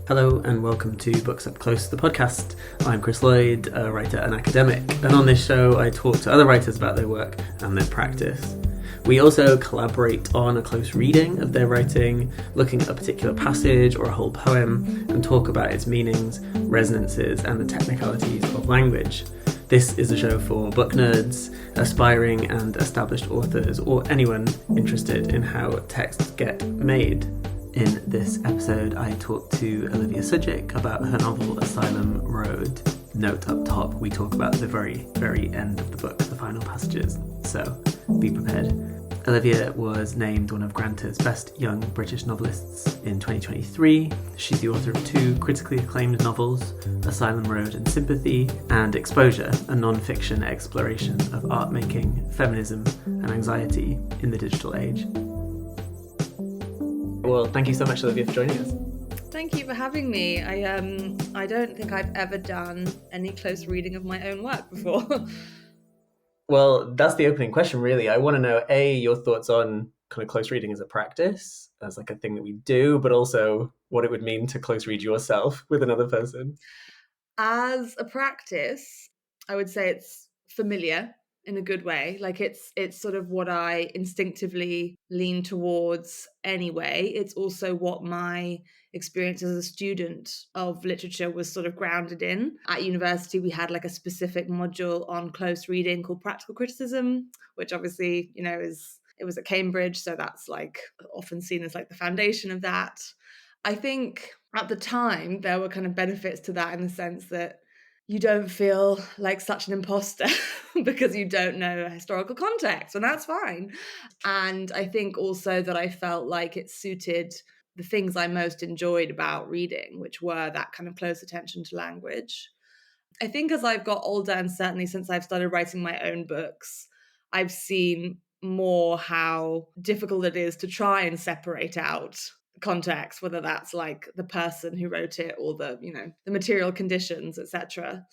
Hello and welcome to Books Up Close, the podcast. I'm Chris Lloyd, a writer and academic, and on this show I talk to other writers about their work and their practice. We also collaborate on a close reading of their writing, looking at a particular passage or a whole poem, and talk about its meanings, resonances, and the technicalities of language. This is a show for book nerds, aspiring and established authors, or anyone interested in how texts get made. In this episode, I talked to Olivia Sudjic about her novel Asylum Road. Note up top, we talk about the very, very end of the book, the final passages, so be prepared. Olivia was named one of Granta's best young British novelists in 2023. She's the author of two critically acclaimed novels, Asylum Road and Sympathy, and Exposure, a non-fiction exploration of art making, feminism, and anxiety in the digital age. Well, thank you so much, Olivia, for joining us. Thank you for having me. I don't think I've ever done any close reading of my own work before. Well, that's the opening question, really. I want to know, A, your thoughts on kind of close reading as a practice, as like a thing that we do, but also what it would mean to close read yourself with another person. As a practice, I would say it's familiar in a good way. Like it's sort of what I instinctively lean towards anyway. It's also what my experience as a student of literature was sort of grounded in. At university, we had like a specific module on close reading called practical criticism, which obviously, it was at Cambridge, so that's like often seen as like the foundation of that. I think at the time there were kind of benefits to that in the sense that you don't feel like such an imposter because you don't know historical context, and that's fine. And I think also that I felt like it suited the things I most enjoyed about reading, which were that kind of close attention to language. I think as I've got older, and certainly since I've started writing my own books, I've seen more how difficult it is to try and separate out context, whether that's like the person who wrote it or the material conditions, etc.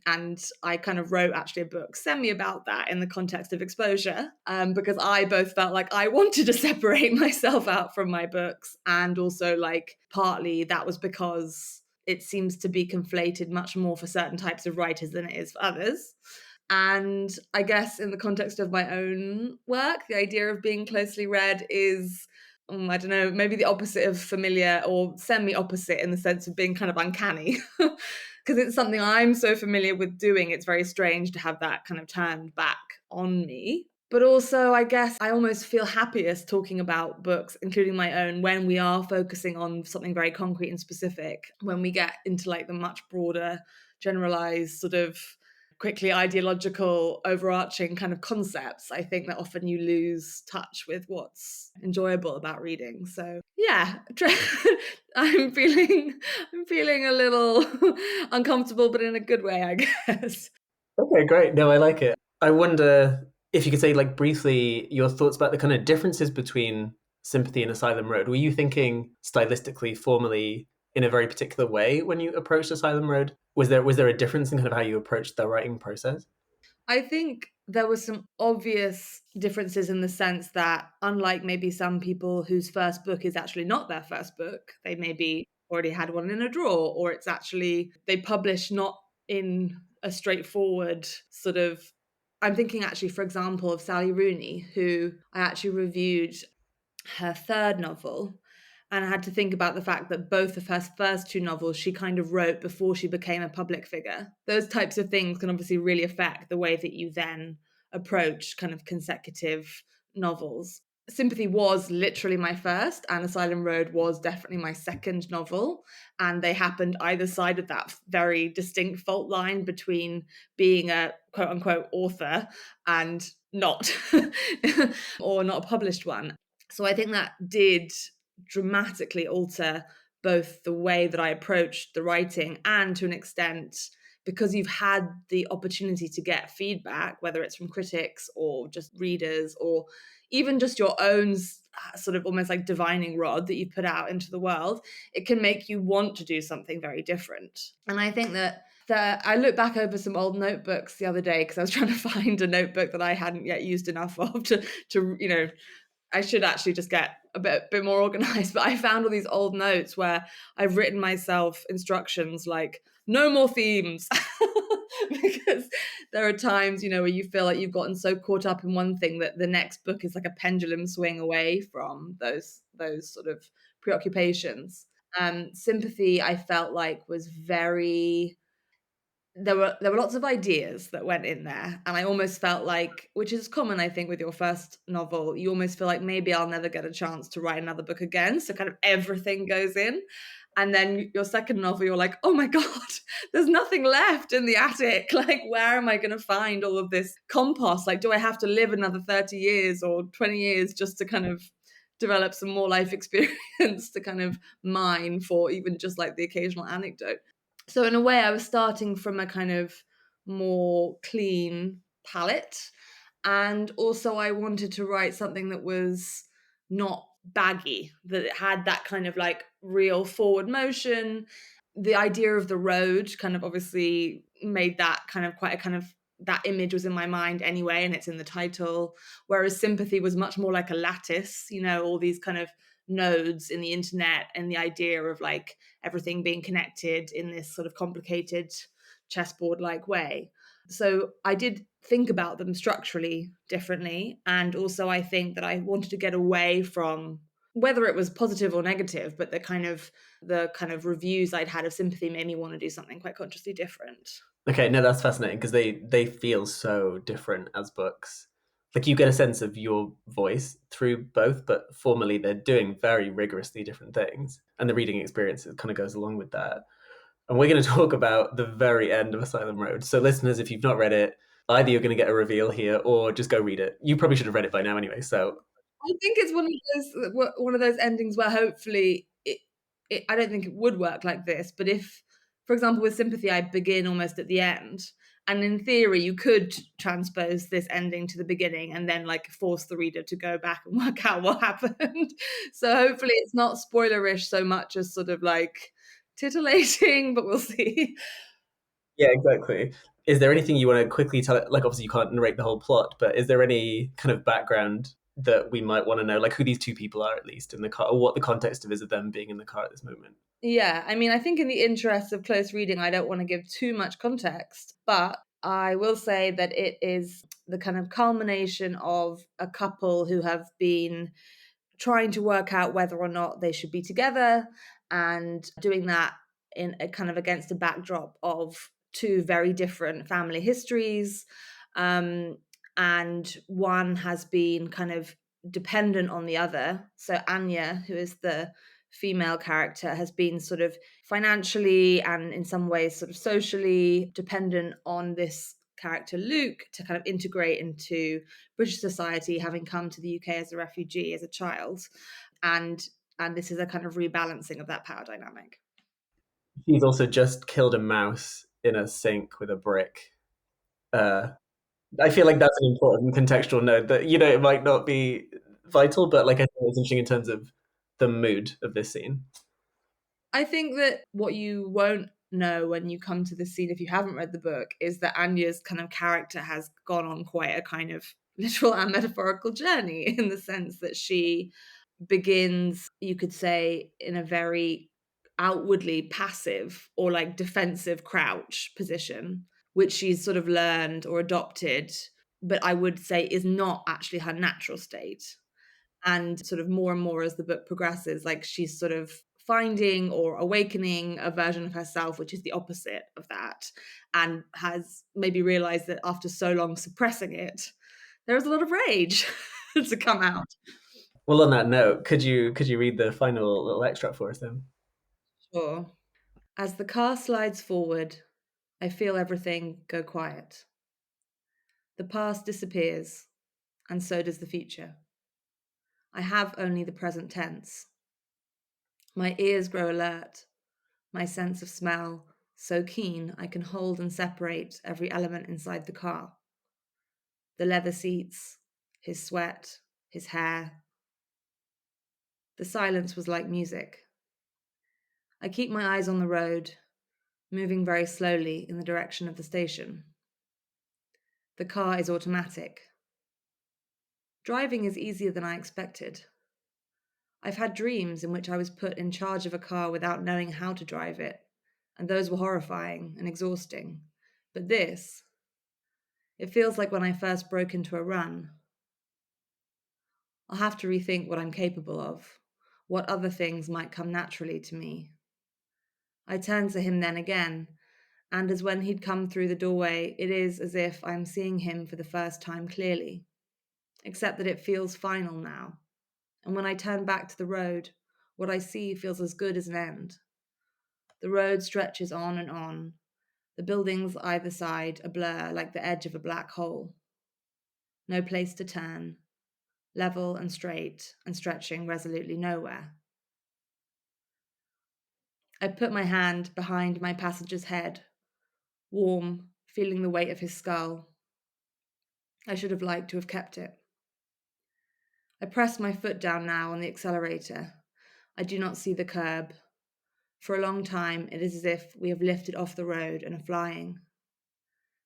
And I kind of wrote actually a book semi about that in the context of exposure, because I both felt like I wanted to separate myself out from my books, and also like partly that was because it seems to be conflated much more for certain types of writers than it is for others. And I guess in the context of my own work, the idea of being closely read is, I don't know, maybe the opposite of familiar, or semi-opposite in the sense of being kind of uncanny. Because it's something I'm so familiar with doing, it's very strange to have that kind of turned back on me. But also, I guess I almost feel happiest talking about books, including my own, when we are focusing on something very concrete and specific. When we get into like the much broader, generalized sort of quickly ideological overarching kind of concepts, I think that often you lose touch with what's enjoyable about reading. So yeah, I'm feeling a little uncomfortable, but in a good way, I guess. Okay, great. No, I like it. I wonder if you could say, like, briefly your thoughts about the kind of differences between Sympathy and Asylum Road. Were you thinking stylistically, formally, in a very particular way when you approached Asylum Road? Was there a difference in kind of how you approached the writing process? I think there were some obvious differences in the sense that, unlike maybe some people whose first book is actually not their first book, they maybe already had one in a drawer, or it's actually they publish not in a straightforward sort of. I'm thinking actually, for example, of Sally Rooney, who I actually reviewed her third novel. And I had to think about the fact that both of her first two novels she kind of wrote before she became a public figure. Those types of things can obviously really affect the way that you then approach kind of consecutive novels. Sympathy was literally my first, and Asylum Road was definitely my second novel. And they happened either side of that very distinct fault line between being a quote unquote author and not, or not a published one. So I think that did dramatically alter both the way that I approached the writing, and to an extent, because you've had the opportunity to get feedback, whether it's from critics or just readers, or even just your own sort of almost like divining rod that you put out into the world, it can make you want to do something very different. And I think that I looked back over some old notebooks the other day because I was trying to find a notebook that I hadn't yet used enough of to I should actually just get a bit more organized, but I found all these old notes where I've written myself instructions like no more themes because there are times, you know, where you feel like you've gotten so caught up in one thing that the next book is like a pendulum swing away from those sort of preoccupations. Sympathy, I felt like was very there were lots of ideas that went in there, and I almost felt like, which is common, I think, with your first novel, you almost feel like maybe I'll never get a chance to write another book again, so kind of everything goes in. And then your second novel, you're like, oh my God, there's nothing left in the attic. Like, where am I going to find all of this compost? Like, do I have to live another 30 years or 20 years just to kind of develop some more life experience to kind of mine for even just like the occasional anecdote? So in a way, I was starting from a kind of more clean palette. And also I wanted to write something that was not baggy, that it had that kind of like real forward motion. The idea of the road kind of obviously made that kind of quite a kind of that image was in my mind anyway, and it's in the title. Whereas Sympathy was much more like a lattice, you know, all these kind of nodes in the internet and the idea of like everything being connected in this sort of complicated chessboard like way. So I did think about them structurally differently. And also, I think that I wanted to get away from whether it was positive or negative, but the kind of reviews I'd had of Sympathy made me want to do something quite consciously different. Okay, no, that's fascinating because they feel so different as books. Like you get a sense of your voice through both, but formally they're doing very rigorously different things, and the reading experience kind of goes along with that. And we're going to talk about the very end of Asylum Road. So, listeners, if you've not read it, either you're going to get a reveal here, or just go read it. You probably should have read it by now anyway. So, I think it's one of those endings where hopefully I don't think it would work like this, but if, for example, with Sympathy, I begin almost at the end, and in theory, you could transpose this ending to the beginning and then like force the reader to go back and work out what happened. So hopefully, it's not spoilerish so much as sort of like titillating, but we'll see. yeah, exactly. Is there anything you want to quickly tell? Like, obviously, you can't narrate the whole plot, but is there any kind of background that we might want to know, like who these two people are at least in the car, or what the context of is of them being in the car at this moment? Yeah, I mean, I think in the interest of close reading, I don't want to give too much context, but I will say that it is the kind of culmination of a couple who have been trying to work out whether or not they should be together and doing that in a kind of against a backdrop of two very different family histories. Um, and one has been kind of dependent on the other. So Anya, who is the female character, has been sort of financially and in some ways sort of socially dependent on this character Luke to kind of integrate into British society, having come to the UK as a refugee as a child. And this is a kind of rebalancing of that power dynamic. He's also just killed a mouse in a sink with a brick. Uh, I feel like that's an important contextual note that, you know, it might not be vital, but like I think it's interesting in terms of the mood of this scene. I think that what you won't know when you come to the scene, if you haven't read the book, is that Anya's kind of character has gone on quite a kind of literal and metaphorical journey in the sense that she begins, you could say, in a very outwardly passive or like defensive crouch position, which she's sort of learned or adopted, but I would say is not actually her natural state. And sort of more and more as the book progresses, like she's sort of finding or awakening a version of herself which is the opposite of that, and has maybe realized that after so long suppressing it, there is a lot of rage to come out. Well, on that note, could you read the final little extract for us then? Sure. As the car slides forward, I feel everything go quiet. The past disappears, and so does the future. I have only the present tense. My ears grow alert, my sense of smell so keen I can hold and separate every element inside the car. The leather seats, his sweat, his hair. The silence was like music. I keep my eyes on the road, moving very slowly in the direction of the station. The car is automatic. Driving is easier than I expected. I've had dreams in which I was put in charge of a car without knowing how to drive it, and those were horrifying and exhausting. But this, it feels like when I first broke into a run. I'll have to rethink what I'm capable of, what other things might come naturally to me. I turn to him then again, and as when he'd come through the doorway, it is as if I'm seeing him for the first time clearly, except that it feels final now. And when I turn back to the road, what I see feels as good as an end. The road stretches on and on, the buildings either side a blur like the edge of a black hole. No place to turn, level and straight and stretching resolutely nowhere. I put my hand behind my passenger's head, warm, feeling the weight of his skull. I should have liked to have kept it. I press my foot down now on the accelerator. I do not see the curb. For a long time, it is as if we have lifted off the road and are flying.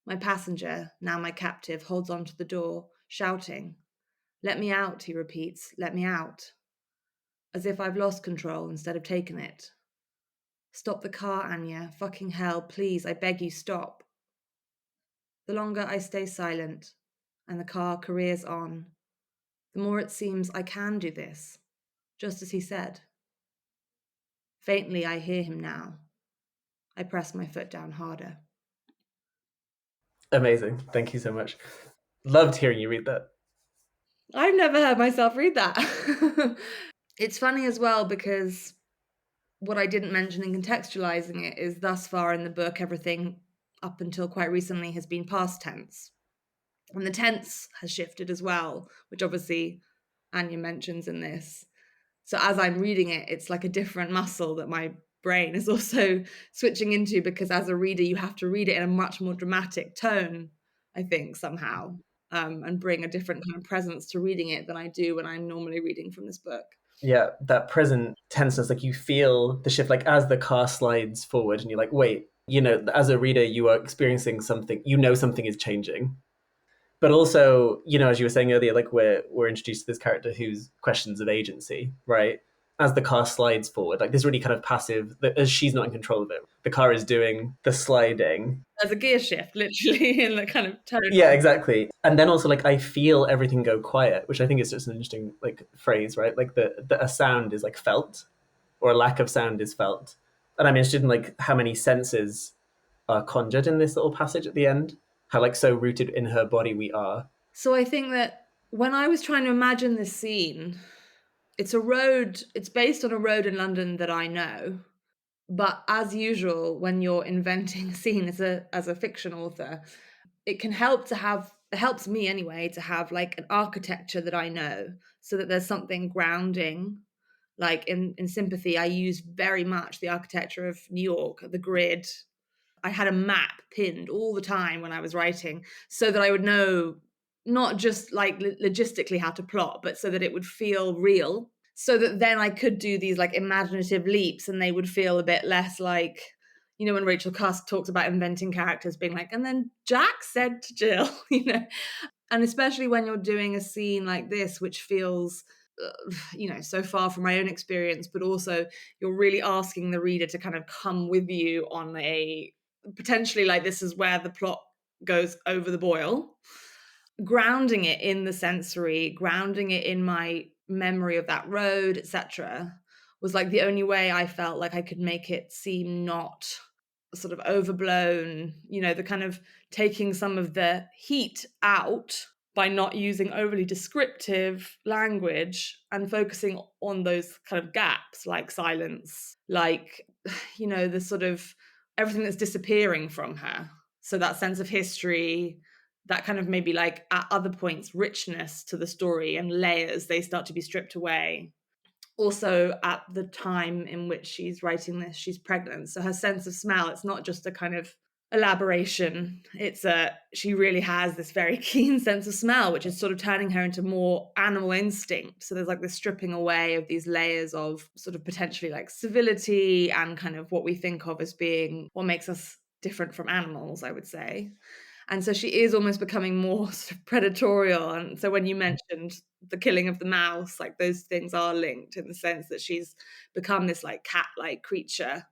My passenger, now my captive, holds onto the door, shouting. Let me out, he repeats, let me out. As if I've lost control instead of taken it. Stop the car, Anya. Fucking hell, please, I beg you, stop. The longer I stay silent, and the car careers on, the more it seems I can do this, just as he said. Faintly, I hear him now. I press my foot down harder. Amazing. Thank you so much. Loved hearing you read that. I've never heard myself read that. It's funny as well because what I didn't mention in contextualizing it is thus far in the book, everything up until quite recently has been past tense. And the tense has shifted as well, which obviously Anya mentions in this. So as I'm reading it, it's like a different muscle that my brain is also switching into, because as a reader, you have to read it in a much more dramatic tone, I think, somehow, and bring a different kind of presence to reading it than I do when I'm normally reading from this book. Yeah, that present tenseness, like you feel the shift, like as the car slides forward and you're like, wait, as a reader, you are experiencing something, something is changing. But also, as you were saying earlier, like we're introduced to this character who's questions of agency, right? As the car slides forward, like this really kind of passive, as she's not in control of it. The car is doing the sliding. There's a gear shift, literally, in the kind of tone. Yeah, exactly. And then also, like, I feel everything go quiet, which I think is just an interesting, like, phrase, right? Like, a sound is, like, felt, or a lack of sound is felt. And I'm interested in, like, how many senses are conjured in this little passage at the end. How, like, so rooted in her body we are. So I think that when I was trying to imagine this scene, it's based on a road in London that I know. But as usual, when you're inventing a scene as a fiction author, it helps me anyway to have like an architecture that I know, so that there's something grounding. Like in Sympathy, I use very much the architecture of New York, the grid. I had a map pinned all the time when I was writing, so that I would know not just like logistically how to plot, but so that it would feel real, so that then I could do these like imaginative leaps and they would feel a bit less like, when Rachel Cusk talks about inventing characters being like, and then Jack said to Jill, and especially when you're doing a scene like this, which feels, so far from my own experience, but also you're really asking the reader to kind of come with you on a potentially like this is where the plot goes over the boil. Grounding it in the sensory, grounding it in my memory of that road, etc., was like the only way I felt like I could make it seem not sort of overblown, the kind of taking some of the heat out by not using overly descriptive language and focusing on those kind of gaps like silence, like, the sort of everything that's disappearing from her. So that sense of history, that kind of maybe like at other points richness to the story and layers, they start to be stripped away. Also, at the time in which she's writing this, she's pregnant, so her sense of smell, it's not just a kind of elaboration, she really has this very keen sense of smell, which is sort of turning her into more animal instinct. So there's like this stripping away of these layers of sort of potentially like civility and kind of what we think of as being what makes us different from animals, I would say. And so she is almost becoming more sort of predatorial. And so when you mentioned the killing of the mouse, like those things are linked in the sense that she's become this like cat-like creature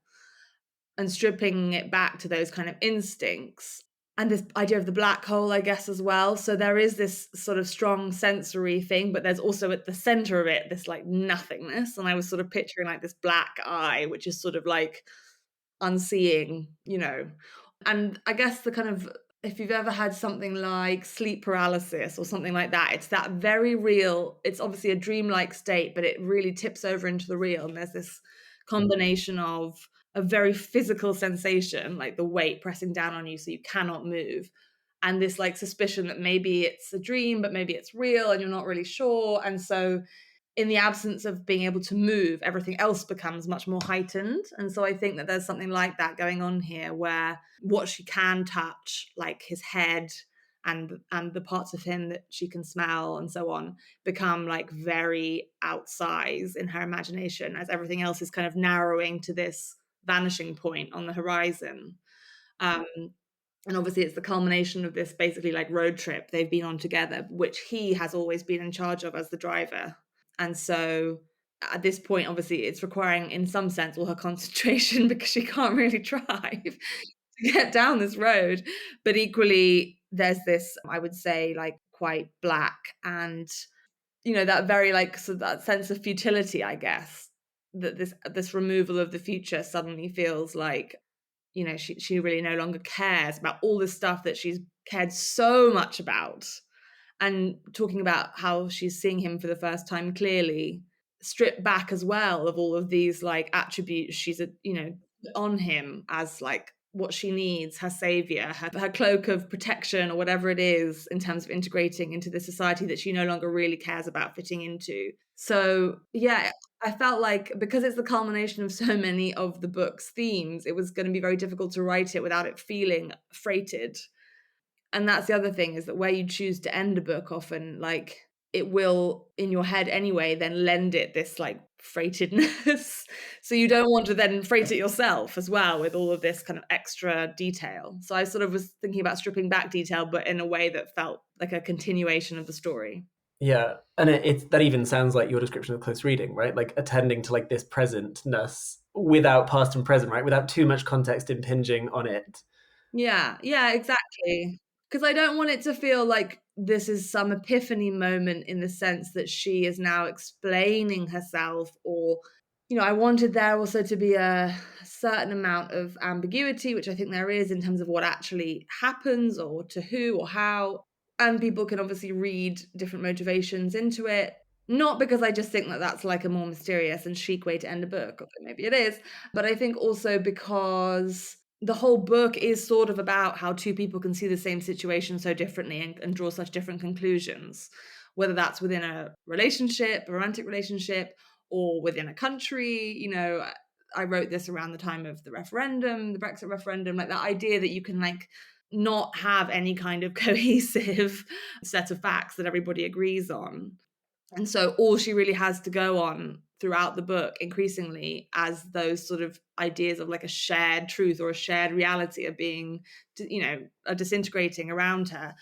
and stripping it back to those kind of instincts. And this idea of the black hole, I guess, as well. So there is this sort of strong sensory thing, but there's also at the center of it this like nothingness. And I was sort of picturing like this black eye, which is sort of like unseeing, And I guess the kind of, if you've ever had something like sleep paralysis or something like that, it's that very real, it's obviously a dreamlike state, but it really tips over into the real. And there's this combination of a very physical sensation, like the weight pressing down on you so you cannot move, and this like suspicion that maybe it's a dream, but maybe it's real and you're not really sure. And so in the absence of being able to move, everything else becomes much more heightened. And so I think that there's something like that going on here, where what she can touch, like his head and the parts of him that she can smell and so on, become like very outsized in her imagination, as everything else is kind of narrowing to this vanishing point on the horizon. Um, and obviously it's the culmination of this basically like road trip they've been on together, which he has always been in charge of as the driver. And so at this point, obviously, it's requiring, in some sense, all her concentration because she can't really drive to get down this road. But equally, there's this, I would say, like quite black and, that very like, so that sense of futility, I guess, that this removal of the future suddenly feels like, she really no longer cares about all the stuff that she's cared so much about, and talking about how she's seeing him for the first time clearly, stripped back as well of all of these like attributes she's on him as like what she needs, her savior, her cloak of protection or whatever it is, in terms of integrating into the society that she no longer really cares about fitting into. So yeah, I felt like because it's the culmination of so many of the book's themes, it was going to be very difficult to write it without it feeling freighted. And that's the other thing, is that where you choose to end a book, often like it will in your head anyway then lend it this like freightedness. So you don't want to then freight it yourself as well with all of this kind of extra detail. So I sort of was thinking about stripping back detail, but in a way that felt like a continuation of the story. Yeah, and it's that even sounds like your description of close reading, right? Like attending to like this presentness without past and present, right? Without too much context impinging on it. Yeah, exactly. Because I don't want it to feel like this is some epiphany moment in the sense that she is now explaining herself, or, I wanted there also to be a certain amount of ambiguity, which I think there is in terms of what actually happens or to who or how. And people can obviously read different motivations into it. Not because I just think that that's like a more mysterious and chic way to end a book, although maybe it is, but I think also because the whole book is sort of about how two people can see the same situation so differently and draw such different conclusions, whether that's within a relationship, a romantic relationship, or within a country. I wrote this around the time of the referendum, the Brexit referendum, like that idea that you can like not have any kind of cohesive set of facts that everybody agrees on. And so all she really has to go on throughout the book, increasingly, as those sort of ideas of like a shared truth or a shared reality are being, are disintegrating around her.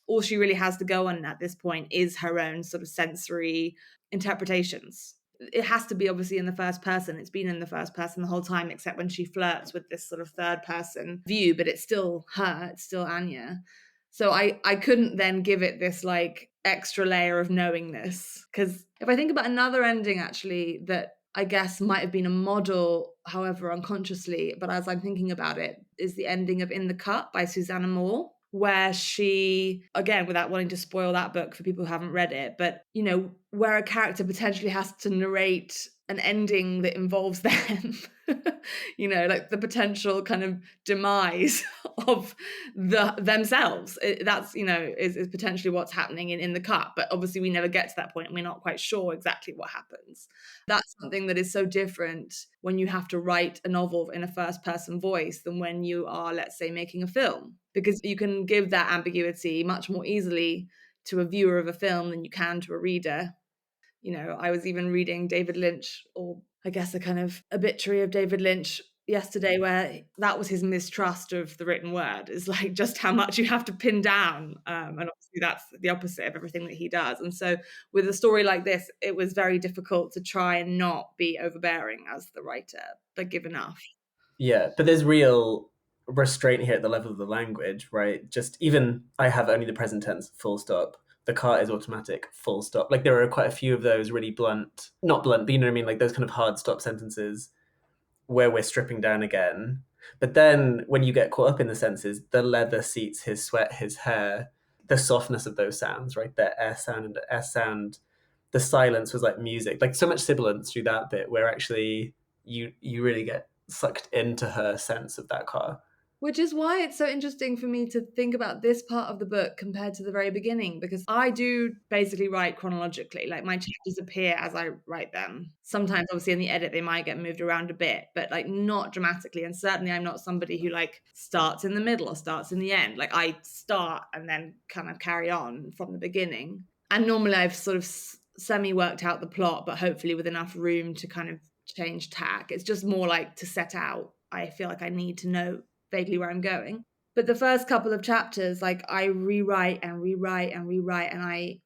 All she really has to go on at this point is her own sort of sensory interpretations. It has to be obviously in the first person. It's been in the first person the whole time, except when she flirts with this sort of third person view, but it's still her, it's still Anya. So I couldn't then give it this like extra layer of knowingness. Because if I think about another ending actually that I guess might have been a model, however unconsciously, but as I'm thinking about it, is the ending of In the Cup by Susanna Moore, where she, again, without wanting to spoil that book for people who haven't read it, but, where a character potentially has to narrate an ending that involves them, like the potential kind of demise of themselves. That's, is potentially what's happening in the cup. But obviously we never get to that point and we're not quite sure exactly what happens. That's something that is so different when you have to write a novel in a first person voice than when you are, let's say, making a film, because you can give that ambiguity much more easily to a viewer of a film than you can to a reader. I was even reading David Lynch, or I guess a kind of obituary of David Lynch, yesterday where that was his mistrust of the written word, is like just how much you have to pin down. And obviously that's the opposite of everything that he does. And so with a story like this, it was very difficult to try and not be overbearing as the writer, but give enough. Yeah, but there's real restraint here at the level of the language, right? Just even I have only the present tense, full stop. The car is automatic, full stop. Like there are quite a few of those really blunt, not blunt, but you know what I mean? Like those kind of hard stop sentences where we're stripping down again. But then when you get caught up in the senses, the leather seats, his sweat, his hair, the softness of those sounds, right? The S sound and the S sound, the silence was like music, like so much sibilance through that bit where actually you really get sucked into her sense of that car. Which is why it's so interesting for me to think about this part of the book compared to the very beginning, because I do basically write chronologically. Like my chapters appear as I write them. Sometimes, obviously, in the edit, they might get moved around a bit, but like not dramatically. And certainly, I'm not somebody who like starts in the middle or starts in the end. Like I start and then kind of carry on from the beginning. And normally, I've sort of semi worked out the plot, but hopefully with enough room to kind of change tack. It's just more like to set out. I feel like I need to know vaguely where I'm going. But the first couple of chapters, like I rewrite and rewrite and rewrite, and I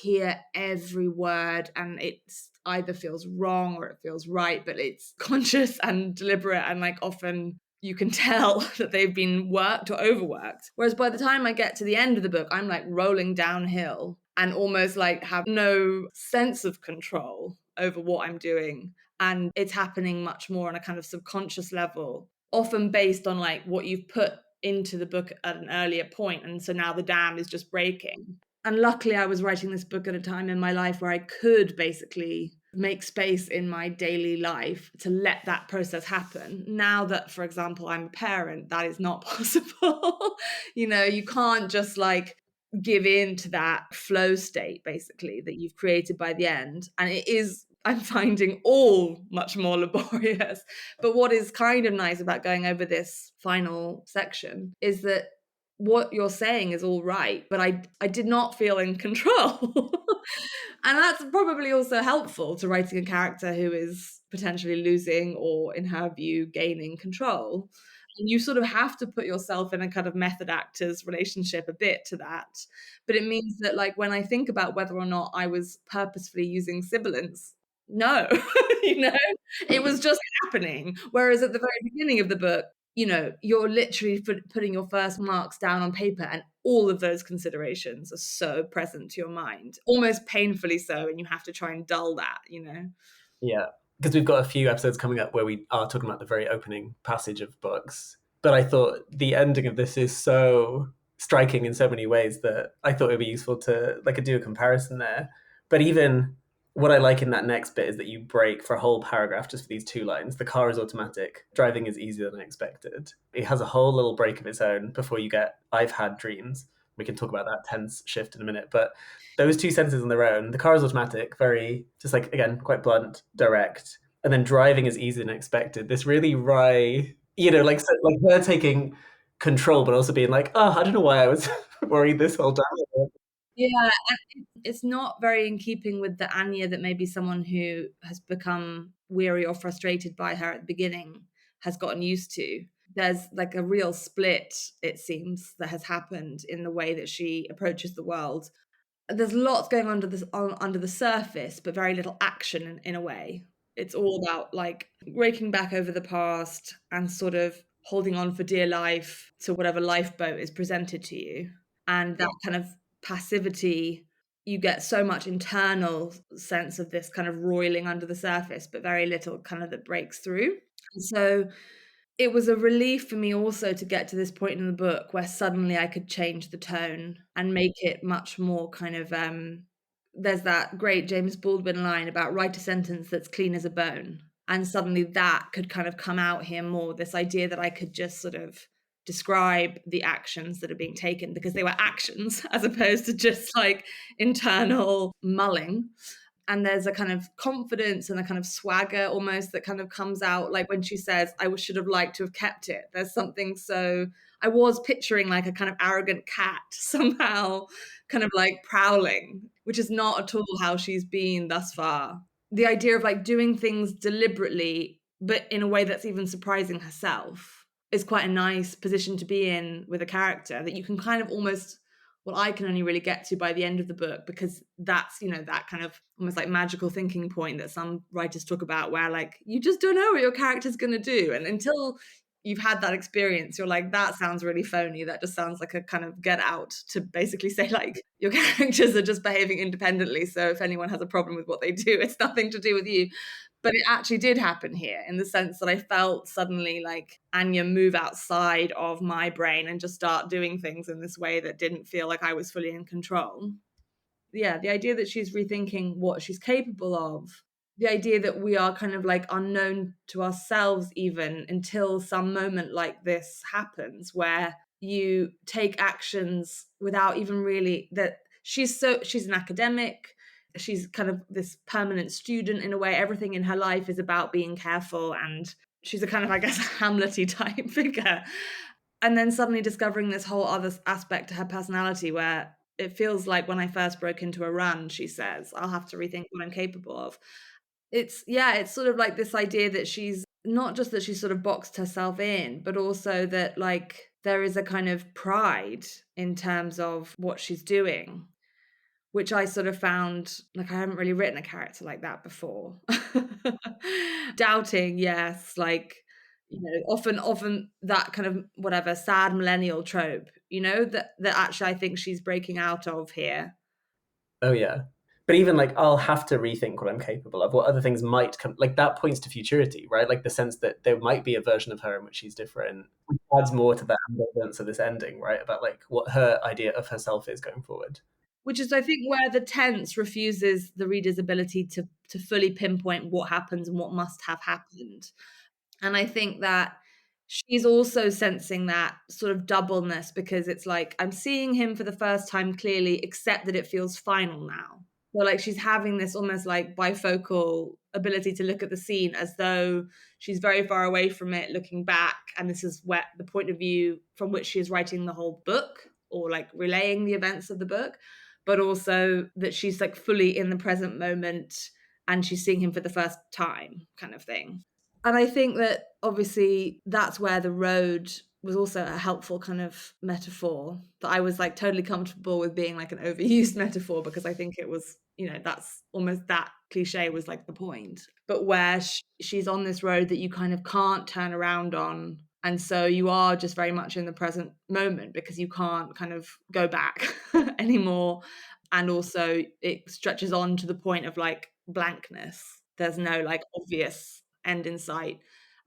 hear every word, and it either feels wrong or it feels right, but it's conscious and deliberate, and like often you can tell that they've been worked or overworked. Whereas by the time I get to the end of the book, I'm like rolling downhill and almost like have no sense of control over what I'm doing. And it's happening much more on a kind of subconscious level, often based on like what you've put into the book at an earlier point. And so now the dam is just breaking. And luckily, I was writing this book at a time in my life where I could basically make space in my daily life to let that process happen. Now that, for example, I'm a parent, that is not possible. You can't just like give in to that flow state, basically, that you've created by the end. And it is, I'm finding, all much more laborious. But what is kind of nice about going over this final section is that what you're saying is all right, but I did not feel in control. And that's probably also helpful to writing a character who is potentially losing or, in her view, gaining control. And you sort of have to put yourself in a kind of method actor's relationship a bit to that. But it means that, like, when I think about whether or not I was purposefully using sibilance, no, it was just happening. Whereas at the very beginning of the book, you're literally putting your first marks down on paper, and all of those considerations are so present to your mind, almost painfully so, and you have to try and dull that. Yeah, because we've got a few episodes coming up where we are talking about the very opening passage of books. But I thought the ending of this is so striking in so many ways that I thought it would be useful to like do a comparison there. But even what I like in that next bit is that you break for a whole paragraph just for these two lines. The car is automatic. Driving is easier than I expected. It has a whole little break of its own before you get I've had dreams. We can talk about that tense shift in a minute. But those two sentences on their own, the car is automatic, very, just like, again, quite blunt, direct. And then driving is easier than expected. This really wry, like, so, like her taking control, but also being like, oh, I don't know why I was worried this whole time. Yeah, and it's not very in keeping with the Anya that maybe someone who has become weary or frustrated by her at the beginning has gotten used to. There's like a real split, it seems, that has happened in the way that she approaches the world. There's lots going on under the surface, but very little action in a way. It's all about like raking back over the past and sort of holding on for dear life to whatever lifeboat is presented to you. And that kind of passivity, you get so much internal sense of this kind of roiling under the surface, but very little kind of that breaks through. And so it was a relief for me also to get to this point in the book where suddenly I could change the tone and make it much more kind of there's that great James Baldwin line about write a sentence that's clean as a bone. And suddenly that could kind of come out here more, this idea that I could just sort of describe the actions that are being taken because they were actions as opposed to just like internal mulling. And there's a kind of confidence and a kind of swagger almost that kind of comes out, like when she says, I should have liked to have kept it. There's something so, I was picturing like a kind of arrogant cat somehow kind of like prowling, which is not at all how she's been thus far. The idea of like doing things deliberately but in a way that's even surprising herself, is quite a nice position to be in with a character that you can kind of almost, well, I can only really get to by the end of the book, because that's, you know, that kind of almost like magical thinking point that some writers talk about, where like you just don't know what your character's going to do, and until you've had that experience, you're like, that sounds really phony. That just sounds like a kind of get out to basically say like your characters are just behaving independently, so if anyone has a problem with what they do, it's nothing to do with you. But it actually did happen here, in the sense that I felt suddenly like Anya move outside of my brain and just start doing things in this way that didn't feel like I was fully in control. Yeah, the idea that she's rethinking what she's capable of, the idea that we are kind of like unknown to ourselves even until some moment like this happens, where you take actions without even really, that she's an academic, she's kind of this permanent student in a way, everything in her life is about being careful, and she's a kind of, I guess, Hamlet-y type figure, and then suddenly discovering this whole other aspect to her personality, where it feels like when I first broke into a run, she says, I'll have to rethink what I'm capable of. It's sort of like this idea that she's not just that she's sort of boxed herself in, but also that like there is a kind of pride in terms of what she's doing, which I sort of found like I haven't really written a character like that before. Doubting, yes, like, you know, often that kind of whatever sad millennial trope, you know, that actually I think she's breaking out of here. Oh yeah. But even like I'll have to rethink what I'm capable of, what other things might come, like that points to futurity, right? Like the sense that there might be a version of her in which she's different, which adds more to the ambivalence of this ending, right? About like what her idea of herself is going forward. Which is, I think, where the tense refuses the reader's ability to fully pinpoint what happens and what must have happened. And I think that she's also sensing that sort of doubleness, because it's like, I'm seeing him for the first time clearly, except that it feels final now. So like she's having this almost like bifocal ability to look at the scene as though she's very far away from it, looking back, and this is where the point of view from which she is writing the whole book, or like relaying the events of the book, but also that she's like fully in the present moment and she's seeing him for the first time, kind of thing. And I think that obviously that's where the road was also a helpful kind of metaphor, that I was like totally comfortable with being like an overused metaphor, because I think it was, you know, that's almost, that cliche was like the point. But where she's on this road that you kind of can't turn around on. And so you are just very much in the present moment, because you can't kind of go back anymore. And also it stretches on to the point of like blankness. There's no like obvious end in sight,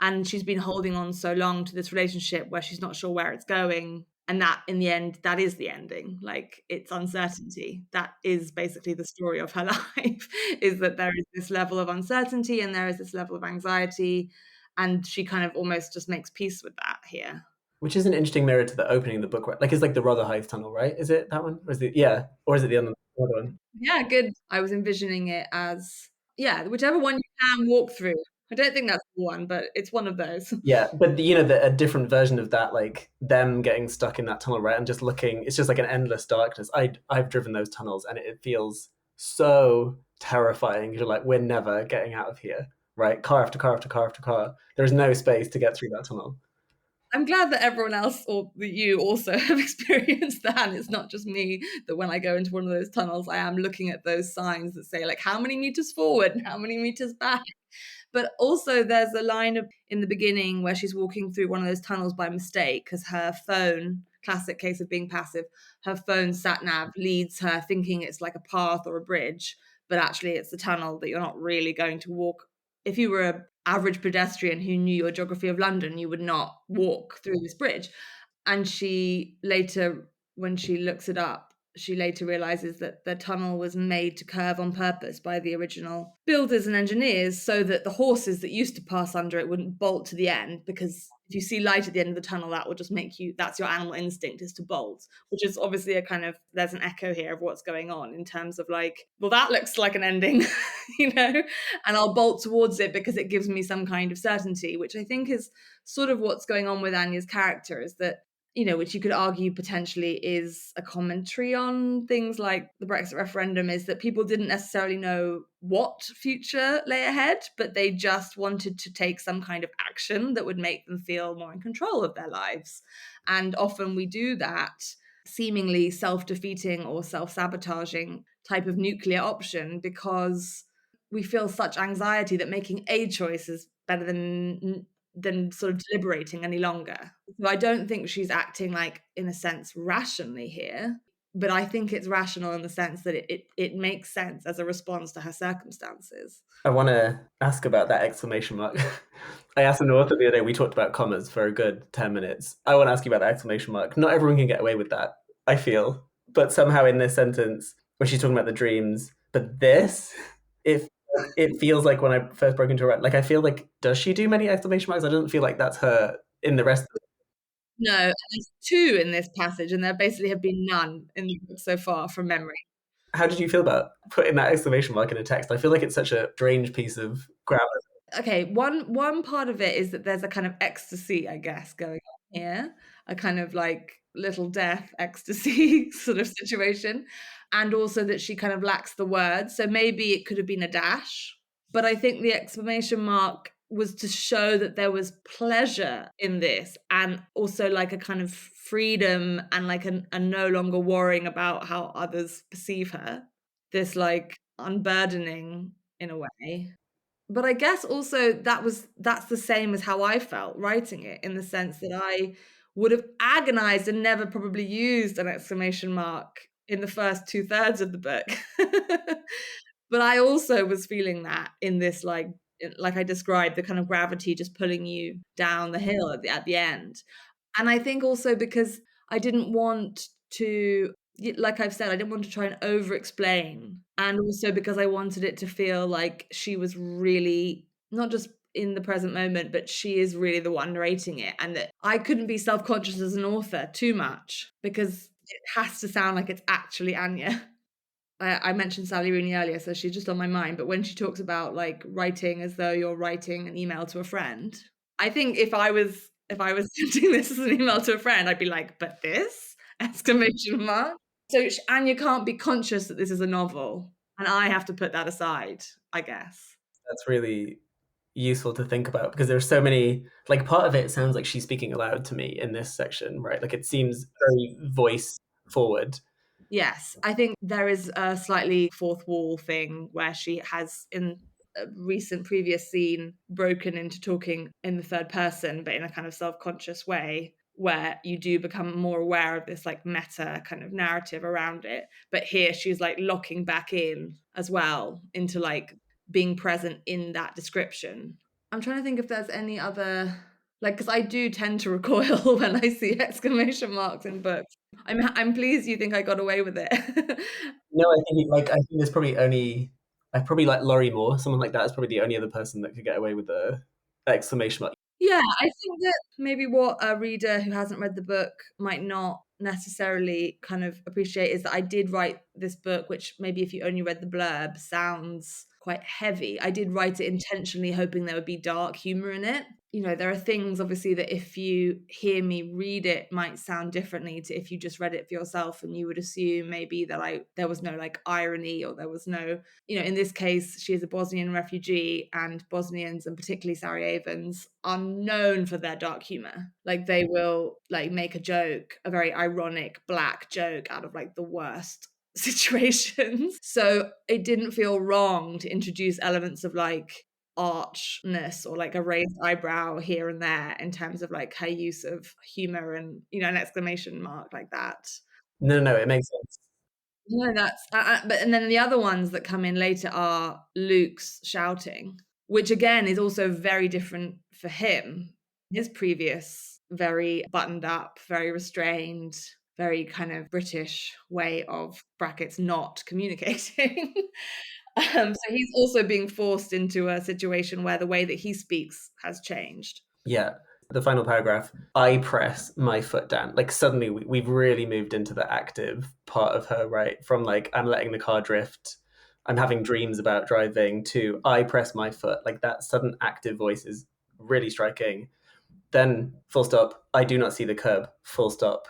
and she's been holding on so long to this relationship where she's not sure where it's going, and that in the end, that is the ending. Like, it's uncertainty, that is basically the story of her life, is that there is this level of uncertainty and there is this level of anxiety, and she kind of almost just makes peace with that here. Which is an interesting mirror to the opening of the book, right? Like it's like the Rotherhithe tunnel, right? Is it that one? Or is it or is it the other one? Yeah, good. I was envisioning it as, yeah, whichever one you can walk through. I don't think that's the one, but it's one of those. Yeah, but a different version of that, like them getting stuck in that tunnel, right? And just looking, it's just like an endless darkness. I've driven those tunnels and it feels so terrifying. You're like, we're never getting out of here, right? Car after car after car after car. There's no space to get through that tunnel. I'm glad that everyone else, or that you also have experienced that. And it's not just me, that when I go into one of those tunnels, I am looking at those signs that say like how many meters forward and how many meters back. But also there's a line in the beginning where she's walking through one of those tunnels by mistake, because her phone, classic case of being passive, her phone sat nav leads her thinking it's like a path or a bridge, but actually it's a tunnel that you're not really going to walk. If you were an average pedestrian who knew your geography of London, you would not walk through this bridge. And she later, when she looks it up, she later realizes that the tunnel was made to curve on purpose by the original builders and engineers, so that the horses that used to pass under it wouldn't bolt to the end, because if you see light at the end of the tunnel, that will just make you, that's your animal instinct, is to bolt, which is obviously a kind of, there's an echo here of what's going on in terms of like, well, that looks like an ending, you know, and I'll bolt towards it because it gives me some kind of certainty, which I think is sort of what's going on with Anya's character, is that which you could argue potentially is a commentary on things like the Brexit referendum, is that people didn't necessarily know what future lay ahead, but they just wanted to take some kind of action that would make them feel more in control of their lives. And often we do that seemingly self-defeating or self-sabotaging type of nuclear option because we feel such anxiety that making a choice is better than sort of deliberating any longer. So I don't think she's acting like, in a sense, rationally here, but I think it's rational in the sense that it makes sense as a response to her circumstances. I want to ask about that exclamation mark. I asked an author the other day, we talked about commas for a good 10 minutes. I want to ask you about that exclamation mark. Not everyone can get away with that, I feel. But somehow in this sentence, when she's talking about the dreams, but this, if it feels like when I first broke into her, like I feel like, does she do many exclamation marks? I don't feel like that's her in the rest of it. No, there's two in this passage, and there basically have been none in the book so far from memory. How did you feel about putting that exclamation mark in a text? I feel like it's such a strange piece of grammar. Okay, one part of it is that there's a kind of ecstasy, I guess, going on here, a kind of like little death ecstasy sort of situation, and also that she kind of lacks the words. So maybe it could have been a dash, but I think the exclamation mark was to show that there was pleasure in this, and also like a kind of freedom and like a no longer worrying about how others perceive her. This like unburdening in a way. But I guess also that's the same as how I felt writing it, in the sense that I would have agonized and never probably used an exclamation mark in the first two-thirds of the book. But I also was feeling that in this, like I described, the kind of gravity just pulling you down the hill at the end. And I think also because I didn't want to, like I've said, I didn't want to try and over explain. And also because I wanted it to feel like she was really not just in the present moment, but she is really the one narrating it. And that I couldn't be self conscious as an author too much because it has to sound like it's actually Anya. I mentioned Sally Rooney earlier, so she's just on my mind. But when she talks about like writing as though you're writing an email to a friend, I think if I was sending this as an email to a friend, I'd be like, "But this?" exclamation mark. So Anya can't be conscious that this is a novel, and I have to put that aside, I guess. That's really useful to think about because there's so many, like part of it sounds like she's speaking aloud to me in this section, right? Like it seems very voice forward. Yes, I think there is a slightly fourth wall thing where she has, in a recent previous scene, broken into talking in the third person, but in a kind of self-conscious way, where you do become more aware of this like meta kind of narrative around it. But here she's like locking back in as well into like being present in that description. I'm trying to think if there's any other, like, because I do tend to recoil when I see exclamation marks in books. I'm pleased you think I got away with it. No, I think I think there's probably only I probably like Laurie Moore, someone like that is probably the only other person that could get away with the exclamation mark. Yeah, I think that maybe what a reader who hasn't read the book might not necessarily kind of appreciate is that I did write this book, which maybe if you only read the blurb sounds quite heavy. I did write it intentionally hoping there would be dark humor in it. There are things obviously that if you hear me read it might sound differently to if you just read it for yourself, and you would assume maybe that there was no like irony, or there was no, in this case, she is a Bosnian refugee, and Bosnians, and particularly Sarajevians, are known for their dark humor. Like they will like make a joke, a very ironic black joke out of like the worst situations. So it didn't feel wrong to introduce elements of like archness or like a raised eyebrow here and there in terms of like her use of humor and an exclamation mark like that. No, it makes sense. No, that's but and then the other ones that come in later are Luke's shouting, which again is also very different for him. His previous very buttoned up, very restrained, very kind of British way of brackets not communicating. So he's also being forced into a situation where the way that he speaks has changed. Yeah. The final paragraph, I press my foot down. Like suddenly we've really moved into the active part of her, right? From like, I'm letting the car drift, I'm having dreams about driving, to I press my foot. Like that sudden active voice is really striking. then full stop, I do not see the curb, full stop.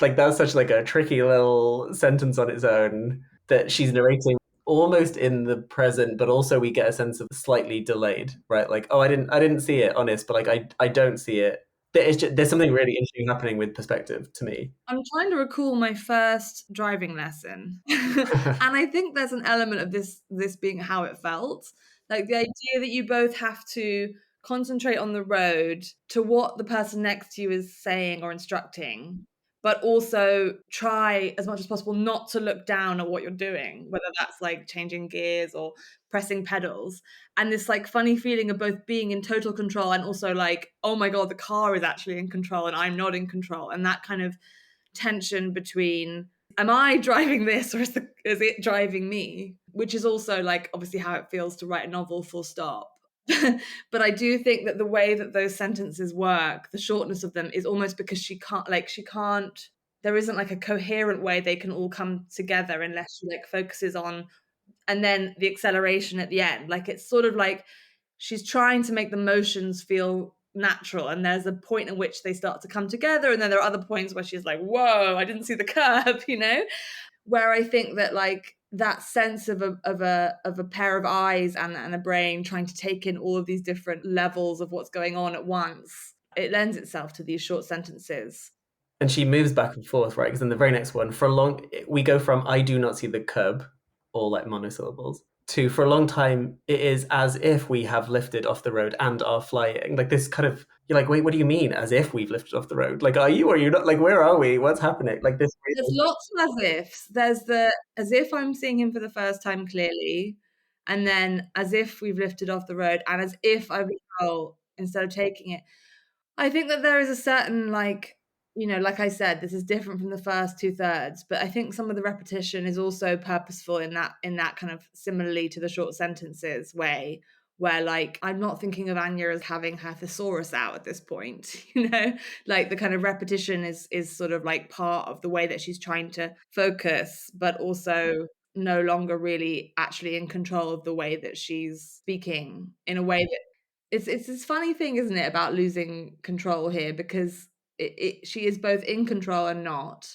Like that's such like a tricky little sentence on its own that she's narrating almost in the present, but also we get a sense of slightly delayed, right? Like, oh, I didn't see it, honest, but like I don't see it. There's something really interesting happening with perspective to me. I'm trying to recall my first driving lesson. And I think there's an element of this being how it felt. Like the idea that you both have to concentrate on the road to what the person next to you is saying or instructing, but also try as much as possible not to look down at what you're doing, whether that's like changing gears or pressing pedals. And this like funny feeling of both being in total control and also like, oh my God, the car is actually in control and I'm not in control. And that kind of tension between, am I driving this or is it driving me? Which is also like obviously how it feels to write a novel, full stop. But I do think that the way that those sentences work, the shortness of them, is almost because she can't, there isn't like a coherent way they can all come together unless she like focuses on, and then the acceleration at the end. Like it's sort of like she's trying to make the motions feel natural, and there's a point at which they start to come together, and then there are other points where she's like, whoa, I didn't see the curve, where I think that like that sense of a pair of eyes and a brain trying to take in all of these different levels of what's going on at once, it lends itself to these short sentences. And she moves back and forth, right? Because in the very next one, for a long, we go from I do not see the curb, all like monosyllables, to for a long time, it is as if we have lifted off the road and are flying. Like this kind of, you're like, wait, what do you mean? As if we've lifted off the road? Like, are you or are you not? Like, where are we? What's happening? Like this. There's lots of as ifs. There's the as if I'm seeing him for the first time clearly, and then as if we've lifted off the road, and as if I've control instead of taking it. I think that there is a certain like, like I said, this is different from the first two thirds, but I think some of the repetition is also purposeful in that kind of similarly to the short sentences way, where like I'm not thinking of Anya as having her thesaurus out at this point, like the kind of repetition is sort of like part of the way that she's trying to focus, but also no longer really actually in control of the way that she's speaking in a way that it's this funny thing, isn't it, about losing control here, because she is both in control and not,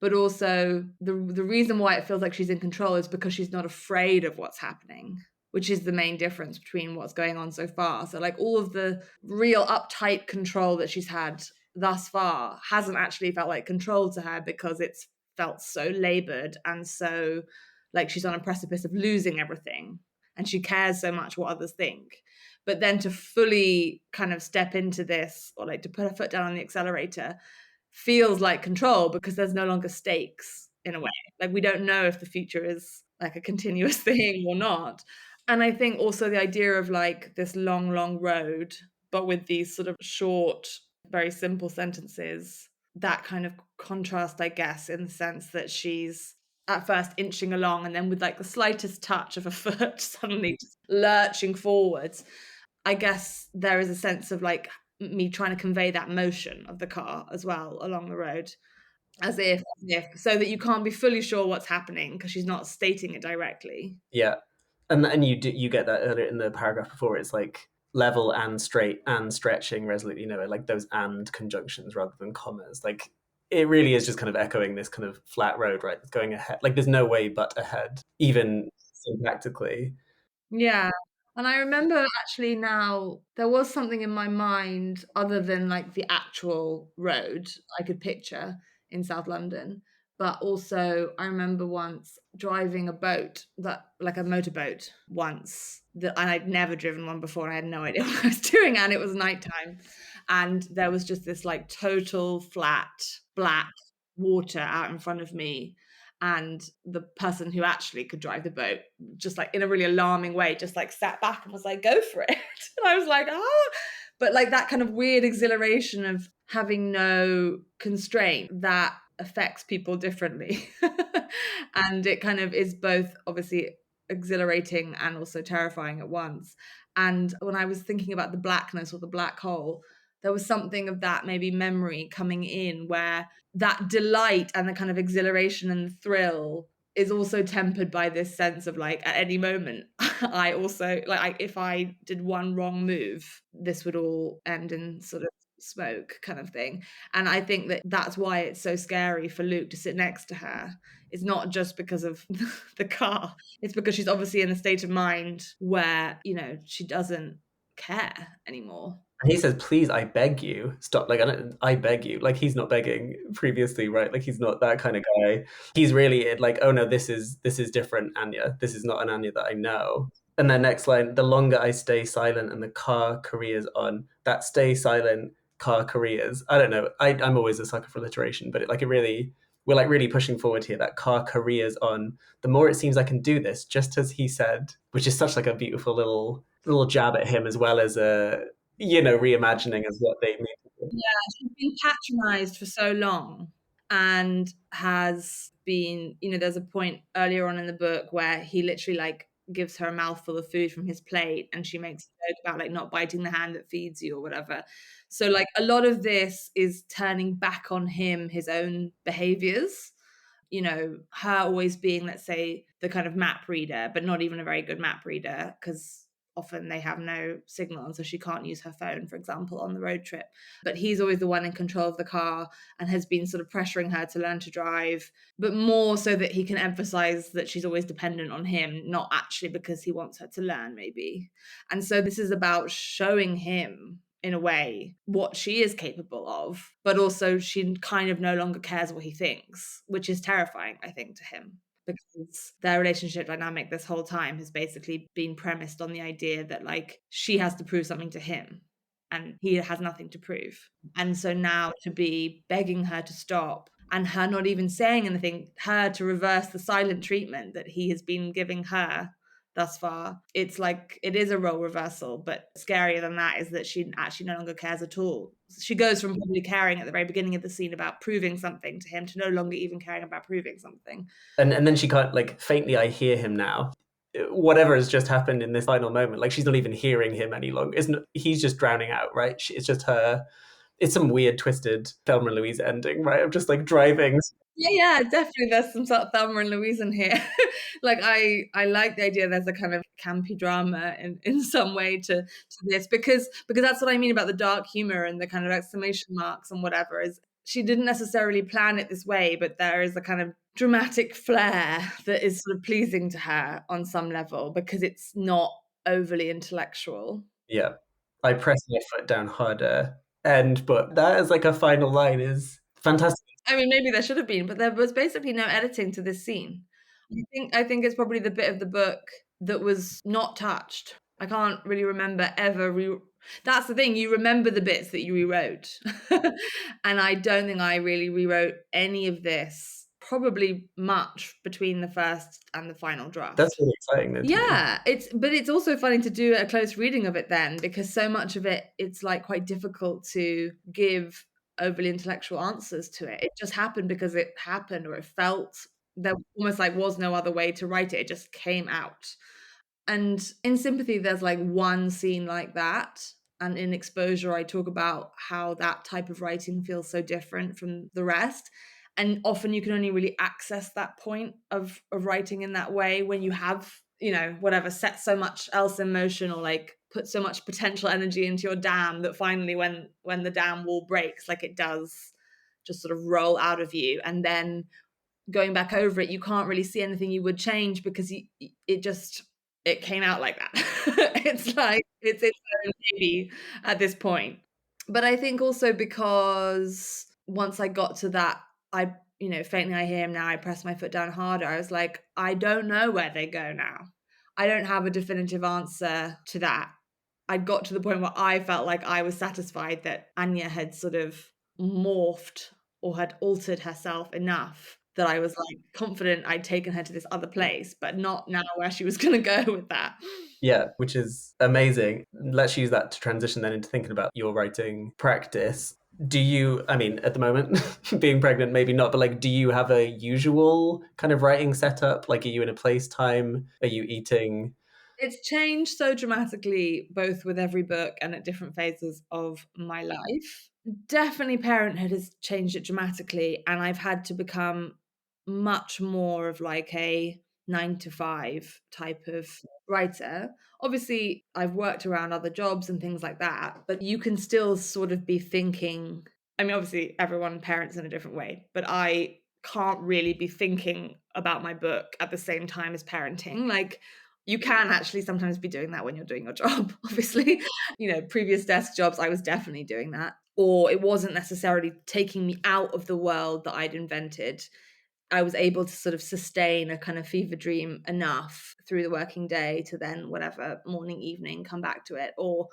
but also the reason why it feels like she's in control is because she's not afraid of what's happening, which is the main difference between what's going on so far. So like all of the real uptight control that she's had thus far hasn't actually felt like control to her, because it's felt so labored and so like she's on a precipice of losing everything, and she cares so much what others think. But then to fully kind of step into this, or like to put her foot down on the accelerator, feels like control, because there's no longer stakes in a way. Like we don't know if the future is like a continuous thing or not. And I think also the idea of like this long, long road, but with these sort of short, very simple sentences, that kind of contrast, I guess, in the sense that she's at first inching along and then with like the slightest touch of a foot suddenly just lurching forwards. I guess there is a sense of like me trying to convey that motion of the car as well along the road, as if, so that you can't be fully sure what's happening because she's not stating it directly. Yeah, and you get that earlier in the paragraph before. It's like level and straight and stretching resolutely, like those and conjunctions rather than commas. Like it really is just kind of echoing this kind of flat road, right? It's going ahead. Like there's no way but ahead, even syntactically. Yeah. And I remember actually now there was something in my mind other than like the actual road I could picture in South London. But also I remember once driving a boat, that like a motorboat once, and I'd never driven one before and I had no idea what I was doing, and it was nighttime. And there was just this like total flat black water out in front of me, and the person who actually could drive the boat, just like in a really alarming way, just like sat back and was like, go for it. And I was like, but like that kind of weird exhilaration of having no constraint that affects people differently. And it kind of is both obviously exhilarating and also terrifying at once. And when I was thinking about the blackness or the black hole, there was something of that maybe memory coming in, where that delight and the kind of exhilaration and the thrill is also tempered by this sense of like at any moment I also like if I did one wrong move, this would all end in sort of smoke kind of thing. And I think that that's why it's so scary for Luke to sit next to her. It's not just because of the car. It's because she's obviously in a state of mind where, you know, she doesn't care anymore. And he says, please, I beg you, stop. Like, I beg you. Like, he's not begging previously, right? Like, he's not that kind of guy. He's really like, oh no, this is different, Anya. This is not an Anya that I know. And then next line, the longer I stay silent and the car careers on, that stay silent car careers. I don't know. I'm always a sucker for alliteration, but it really, we're like really pushing forward here. That car careers on. The more it seems I can do this, just as he said, which is such like a beautiful little jab at him, as well as a reimagining of what they mean. Yeah, she's been patronized for so long and has been, you know, there's a point earlier on in the book where he literally like gives her a mouthful of food from his plate and she makes a joke about like not biting the hand that feeds you or whatever. So like a lot of this is turning back on him, his own behaviors. You know, her always being, let's say, the kind of map reader, but not even a very good map reader because often they have no signal and so she can't use her phone, for example, on the road trip. But he's always the one in control of the car and has been sort of pressuring her to learn to drive, but more so that he can emphasize that she's always dependent on him, not actually because he wants her to learn, maybe. And so this is about showing him in a way what she is capable of, but also she kind of no longer cares what he thinks, which is terrifying, I think, to him, because their relationship dynamic this whole time has basically been premised on the idea that like she has to prove something to him and he has nothing to prove. And so now to be begging her to stop and her not even saying anything, her to reverse the silent treatment that he has been giving her thus far, it's like it is a role reversal. But scarier than that is that she actually no longer cares at all. She goes from probably caring at the very beginning of the scene about proving something to him to no longer even caring about proving something. And then she can't, like, faintly I hear him now. Whatever has just happened in this final moment, like she's not even hearing him any longer. Isn't He's just drowning out, right? It's just her. It's some weird twisted Thelma and Louise ending, right? Of just like driving. Yeah, definitely. There's some sort of Thelma and Louise in here. Like I like the idea there's a kind of campy drama in some way to this because that's what I mean about the dark humor and the kind of exclamation marks and whatever. Is she didn't necessarily plan it this way, but there is a kind of dramatic flair that is sort of pleasing to her on some level because it's not overly intellectual. Yeah, I press my foot down harder, but that as like a final line is fantastic. I mean, maybe there should have been, but there was basically no editing to this scene. I think it's probably the bit of the book that was not touched. I can't really remember ever that's the thing, you remember the bits that you rewrote. And I don't think I really rewrote any of this, probably much between the first and the final draft. That's really exciting, though. Yeah, it's also funny to do a close reading of it then because so much of it it's like quite difficult to give overly intellectual answers to it. It just happened because it happened or it felt there almost like was no other way to write it. It just came out. And in Sympathy, there's like one scene like that. And in Exposure, I talk about how that type of writing feels so different from the rest. And often you can only really access that point of writing in that way when you have, you know, whatever, set so much else in motion or like put so much potential energy into your dam that finally when the dam wall breaks, like it does, just sort of roll out of you. And then going back over it, you can't really see anything you would change because it came out like that. It's like it's its own baby at this point. But I think also because once I got to that, faintly I hear him now, I press my foot down harder. I was like, I don't know where they go now. I don't have a definitive answer to that. I got to the point where I felt like I was satisfied that Anya had sort of morphed or had altered herself enough that I was like confident I'd taken her to this other place, but not now where she was going to go with that. Yeah, which is amazing. Let's use that to transition then into thinking about your writing practice. Do you, I mean, at the moment, being pregnant, maybe not, but like, do you have a usual kind of writing setup? Like, are you in a place time? Are you eating? It's changed so dramatically, both with every book and at different phases of my life. Definitely parenthood has changed it dramatically, and I've had to become much more of like a 9 to 5 type of writer. Obviously, I've worked around other jobs and things like that, but you can still sort of be thinking, I mean, obviously everyone parents in a different way, but I can't really be thinking about my book at the same time as parenting. Like, you can actually sometimes be doing that when you're doing your job, obviously. Previous desk jobs, I was definitely doing that. Or it wasn't necessarily taking me out of the world that I'd invented. I was able to sort of sustain a kind of fever dream enough through the working day to then whatever morning, evening, come back to it, or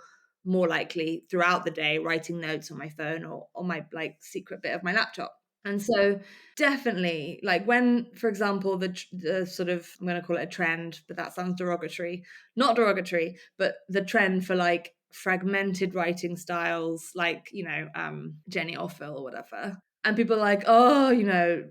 more likely throughout the day writing notes on my phone or on my like secret bit of my laptop. And so definitely, like when, for example, the sort of, I'm going to call it a trend, but that sounds derogatory, not derogatory, but the trend for like fragmented writing styles, like, Jenny Offill or whatever. And people are like, oh,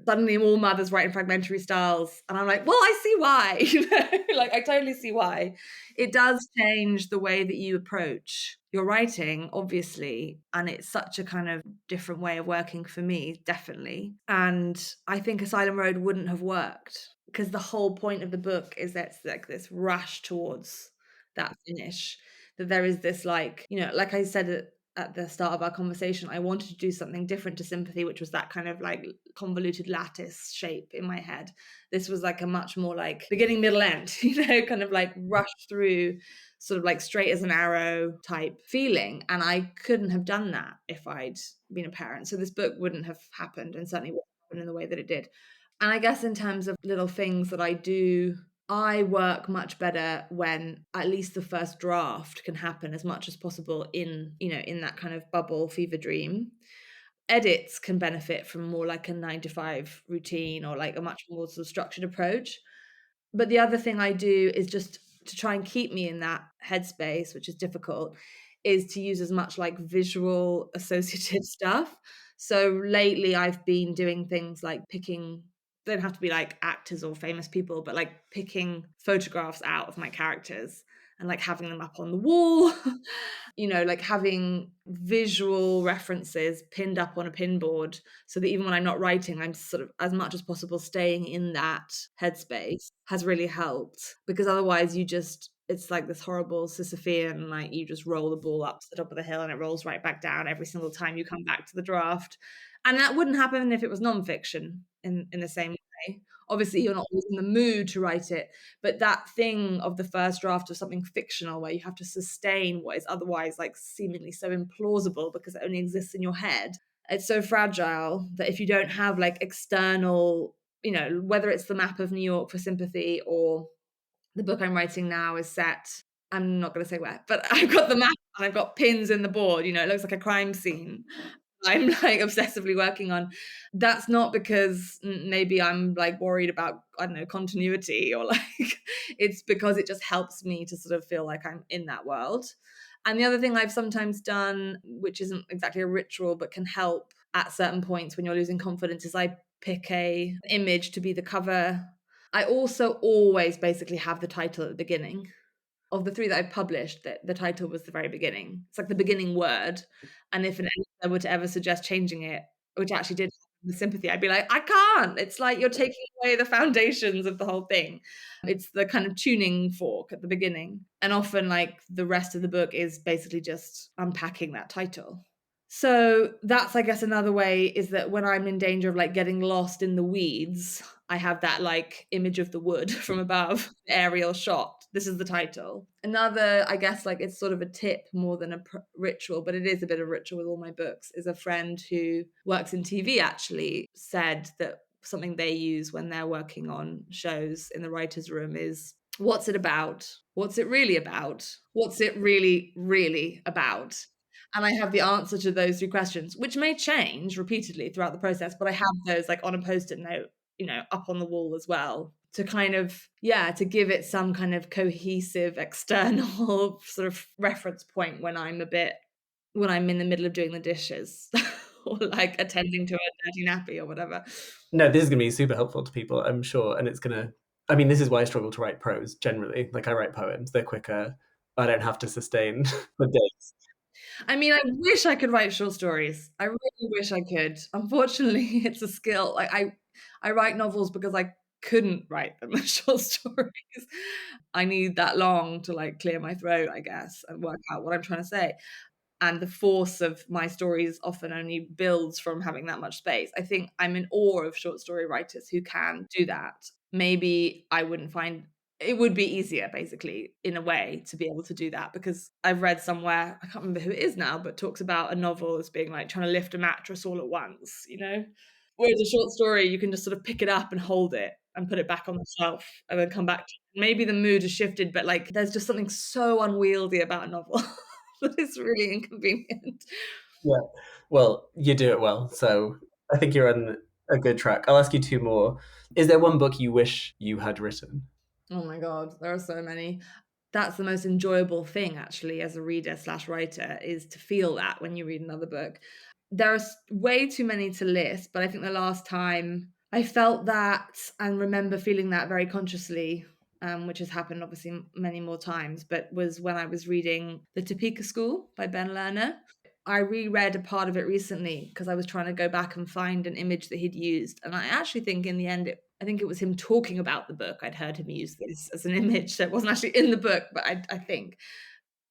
suddenly all mothers writing fragmentary styles. And I'm like, well, I see why. Like, I totally see why. It does change the way that you approach your writing, obviously. And it's such a kind of different way of working for me, definitely. And I think Asylum Road wouldn't have worked because the whole point of the book is that it's like this rush towards that finish, that there is this like I said at the start of our conversation, I wanted to do something different to Sympathy, which was that kind of like convoluted lattice shape in my head. This was like a much more like beginning, middle, end, kind of like rush through, sort of like straight as an arrow type feeling. And I couldn't have done that if I'd been a parent. So this book wouldn't have happened, and certainly wouldn't happen in the way that it did. And I guess in terms of little things that I do, I work much better when at least the first draft can happen as much as possible in that kind of bubble fever dream. Edits can benefit from more like a 9 to 5 routine or like a much more sort of structured approach. But the other thing I do is just to try and keep me in that headspace, which is difficult, is to use as much like visual associative stuff. So lately I've been doing things like picking, they don't have to be like actors or famous people, but like picking photographs out of my characters and like having them up on the wall, like having visual references pinned up on a pinboard so that even when I'm not writing, I'm sort of as much as possible staying in that headspace has really helped, because otherwise it's like this horrible Sisyphean, like you just roll the ball up to the top of the hill and it rolls right back down every single time you come back to the draft. And that wouldn't happen if it was nonfiction in the same way. Obviously, you're not always in the mood to write it, but that thing of the first draft of something fictional where you have to sustain what is otherwise like seemingly so implausible because it only exists in your head, it's so fragile that if you don't have like external, whether it's the map of New York for Sympathy or the book I'm writing now is set, I'm not going to say where, but I've got the map and I've got pins in the board, it looks like a crime scene I'm like obsessively working on. That's not because maybe I'm like worried about, I don't know, continuity or like, it's because it just helps me to sort of feel like I'm in that world. And the other thing I've sometimes done, which isn't exactly a ritual, but can help at certain points when you're losing confidence, is I pick a image to be the cover. I also always basically have the title at the beginning. Of the 3 that I've published, the title was the very beginning. It's like the beginning word. And if an editor were to ever suggest changing it, which actually did happen with Sympathy, I'd be like, I can't. It's like you're taking away the foundations of the whole thing. It's the kind of tuning fork at the beginning. And often, like, the rest of the book is basically just unpacking that title. So that's, I guess, another way is that when I'm in danger of like getting lost in the weeds, I have that like image of the wood from above, aerial shot. This is the title. Another, I guess, like it's sort of a tip more than a ritual, but it is a bit of a ritual with all my books, is a friend who works in TV actually said that something they use when they're working on shows in the writer's room is, what's it about? What's it really about? What's it really, really about? And I have the answer to those 3 questions, which may change repeatedly throughout the process, but I have those like on a Post-it note, up on the wall as well, to kind of, to give it some kind of cohesive external sort of reference point when I'm in the middle of doing the dishes or like attending to a dirty nappy or whatever. No, this is going to be super helpful to people, I'm sure. And it's going to, I mean, this is why I struggle to write prose generally. Like I write poems, they're quicker. I don't have to sustain for days. I mean, I wish I could write short stories. I really wish I could. Unfortunately, it's a skill. Like I write novels because I couldn't write them as short stories. I need that long to like clear my throat, I guess, and work out what I'm trying to say. And the force of my stories often only builds from having that much space. I think I'm in awe of short story writers who can do that. Maybe I wouldn't find it would be easier, basically, in a way, to be able to do that, because I've read somewhere, I can't remember who it is now, but talks about a novel as being like trying to lift a mattress all at once, you know? Whereas a short story, you can just sort of pick it up and hold it and put it back on the shelf and then come back to it. Maybe the mood has shifted, but like there's just something so unwieldy about a novel that it's really inconvenient. Yeah. Well, you do it well, so I think you're on a good track. I'll ask you two more. Is there one book you wish you had written? Oh my God, there are so many. That's the most enjoyable thing, actually, as a reader slash writer, is to feel that when you read another book. There are way too many to list, but I think the last time I felt that and remember feeling that very consciously, which has happened obviously many more times, but was when I was reading The Topeka School by Ben Lerner. I reread a part of it recently because I was trying to go back and find an image that he'd used. And I actually think in the end, I think it was him talking about the book. I'd heard him use this as an image. So it wasn't actually in the book, but I think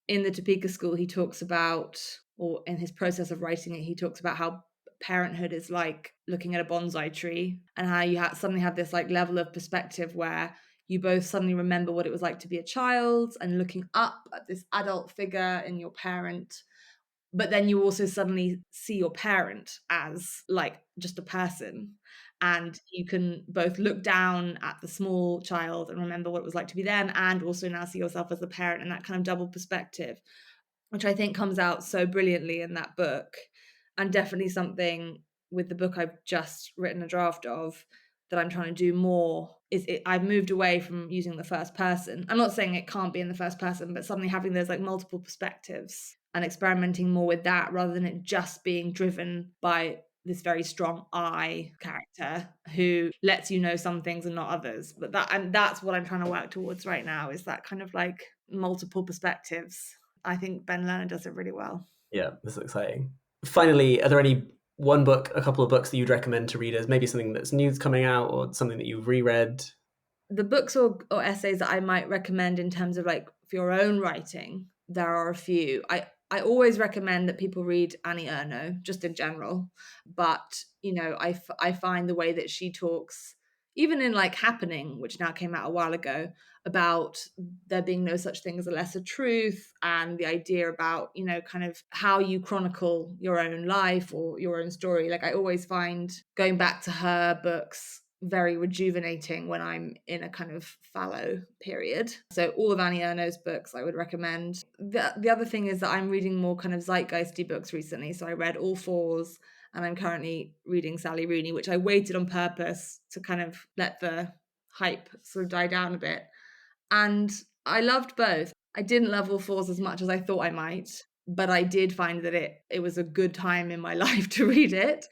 in the Topeka School, he talks about, or in his process of writing it, he talks about how parenthood is like looking at a bonsai tree, and how you suddenly have this like level of perspective where you both suddenly remember what it was like to be a child and looking up at this adult figure in your parent, but then you also suddenly see your parent as like just a person, and you can both look down at the small child and remember what it was like to be them, and also now see yourself as the parent, and that kind of double perspective, which I think comes out so brilliantly in that book. And definitely something with the book I've just written a draft of that I'm trying to do more is I've moved away from using the first person. I'm not saying it can't be in the first person, but suddenly having those like multiple perspectives and experimenting more with that rather than it just being driven by this very strong I character who lets you know some things and not others. But that's what I'm trying to work towards right now, is that kind of like multiple perspectives. I think Ben Lerner does it really well. Yeah, this is exciting. Finally, are there any one book, a couple of books that you'd recommend to readers? Maybe something that's new's coming out or something that you've reread? The books or essays that I might recommend in terms of like for your own writing, there are a few. I always recommend that people read Annie Ernaux, just in general. But, you know, I find the way that she talks, even in like Happening, which now came out a while ago, about there being no such thing as a lesser truth, and the idea about, you know, kind of how you chronicle your own life or your own story. Like I always find going back to her books very rejuvenating when I'm in a kind of fallow period. So all of Annie Ernaux's books I would recommend. The other thing is that I'm reading more kind of zeitgeisty books recently. So I read All Fours, and I'm currently reading Sally Rooney, which I waited on purpose to kind of let the hype sort of die down a bit. And I loved both. I didn't love All Fours as much as I thought I might, but I did find that it was a good time in my life to read it.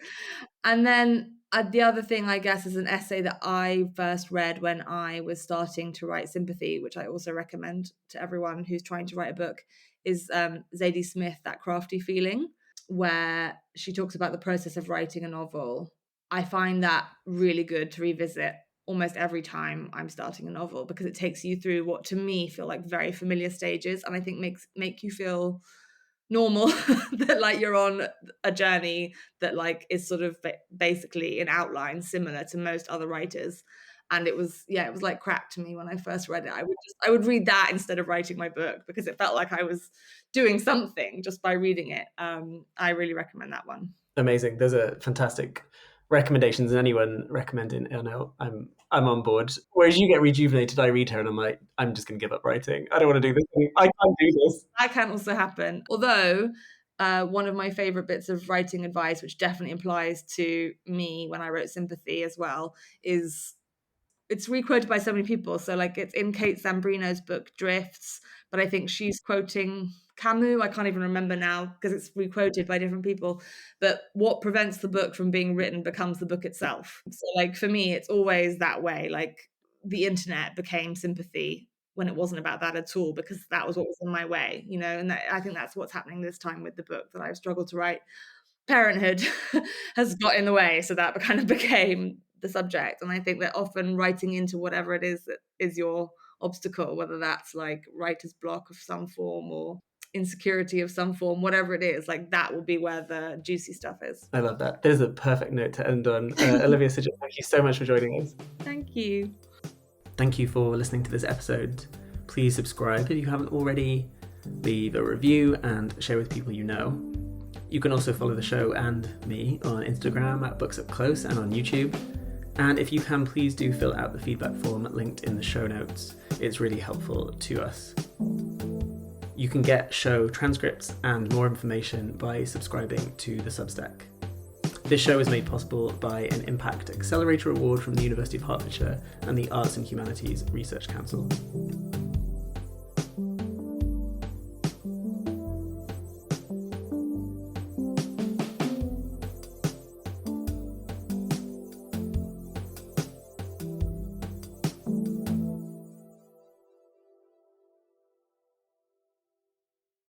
And then the other thing, I guess, is an essay that I first read when I was starting to write Sympathy, which I also recommend to everyone who's trying to write a book, is Zadie Smith, That Crafty Feeling, where she talks about the process of writing a novel. I find that really good to revisit almost every time I'm starting a novel, because it takes you through what to me feel like very familiar stages, and I think make you feel normal that like you're on a journey that like is sort of basically in outline similar to most other writers. And it was like crack to me when I first read it. I would read that instead of writing my book, because it felt like I was doing something just by reading it. I really recommend that one. Amazing. Those are fantastic recommendations, and anyone recommending Ernaux, I'm on board. Whereas you get rejuvenated, I read her and I'm like, I'm just going to give up writing. I don't want to do this. I can't do this. That can also happen. Although one of my favorite bits of writing advice, which definitely applies to me when I wrote Sympathy as well, is it's requoted by so many people. So like it's in Kate Zambrino's book Drifts, but I think she's quoting Camus. I can't even remember now because it's requoted by different people. But what prevents the book from being written becomes the book itself. So like for me, it's always that way. Like the internet became Sympathy when it wasn't about that at all, because that was what was in my way, you know. And I think that's what's happening this time with the book that I've struggled to write. Parenthood has got in the way, so that kind of became the subject. And I think that often writing into whatever it is that is your obstacle, whether that's like writer's block of some form or insecurity of some form, whatever it is, like that will be where the juicy stuff is. I love that. There's a perfect note to end on. Olivia Sudjic, thank you so much for joining us. Thank you. Thank you for listening to this episode. Please subscribe if you haven't already, leave a review and share with people you know. You can also follow the show and me on Instagram at Books Up Close and on YouTube. And if you can, please do fill out the feedback form linked in the show notes. It's really helpful to us. You can get show transcripts and more information by subscribing to the Substack. This show is made possible by an Impact Accelerator Award from the University of Hertfordshire and the Arts and Humanities Research Council.